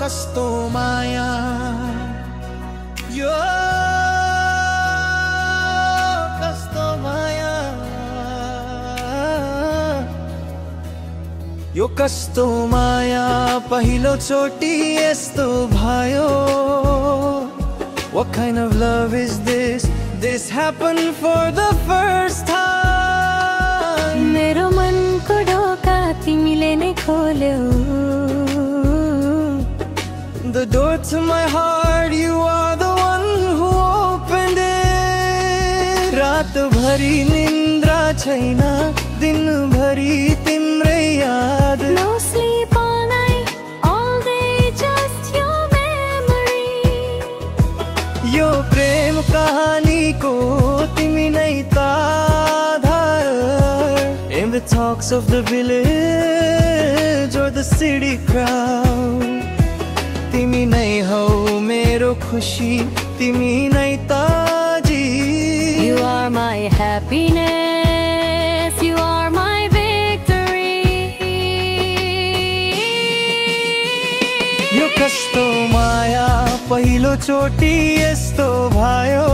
कस्तो माया यो कस्तो माया यो कस्तो माया पहिलो चोटी यस्तो भयो What kind of love is this? This happened for the first time मेरो मनको ढोका तिमीले नै खोल्यौ The door to my heart, you are the one who opened it रात भरी निन्द्रा छैन दिन भरी तिम्रै याद No sleep all night, all day just your memory यो प्रेम कहानीको तिमी नै त आधार In the talks of the village or the city crowd तिमी नै हौ मेरो खुशी तिमी नै त जीत You are my happiness, you are my victory यो कस्तो माया पहिलो चोटी यस्तो भयो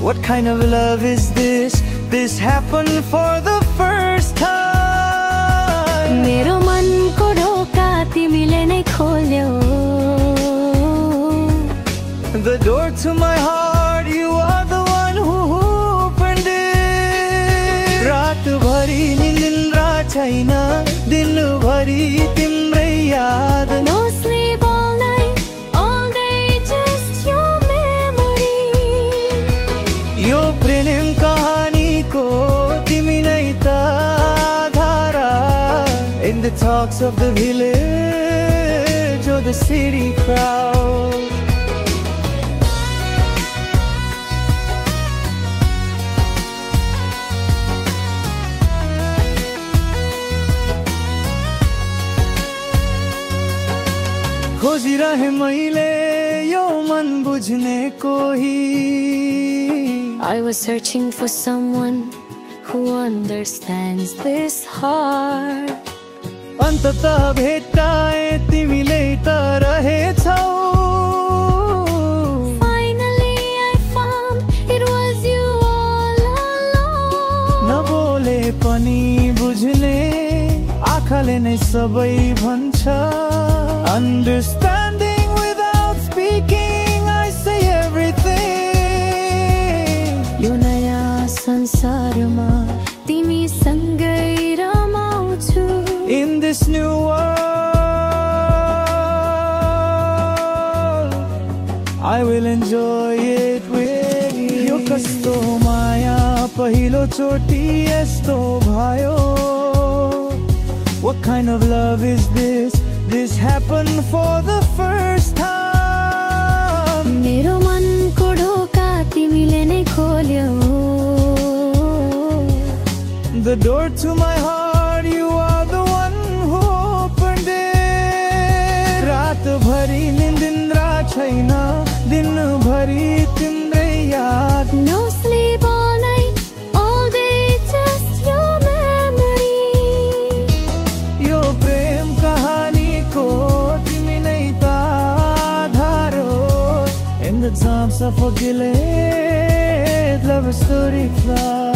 What kind of love is this? This happened for the first time मेरो मनको ढोका तिमीले नै खोल्यौ The door to my heart, you are the one who opened it रात भरी निन्द्रा छैन दिन भरी तिम्रै याद No sleep all night, all day just your memory यो प्रेम कहानीको तिमी नै त आधार In the talks of the village or the city crowd खोजिरहे मैले यो मन बुझ्ने कोही I was searching for someone who understands this heart अन्ततः भेट्टाए तिमीले त रहेछौ Finally I found it was you all along नबोले पनि बुझ्ने आँखाले नै सबै भन्छ Understanding without speaking I say everything यो नयाँ संसारमा तिमी सँगै रमाउँछु In this new world I will enjoy it with you यो कस्तो माया पहिलो चोटी यस्तो भयो What kind of love is this? This happened for the first time मेरो मनको ढोका तिमीले नै खोल्यौ The door to my heart, you are the one who opened it रात भरी निन्द्रा छैन दिन भरी तिम्रै याद No sleep all night, all day just your memory यो प्रेम कहानीको तिमी नै त आधार In the times of a Gilead love story fly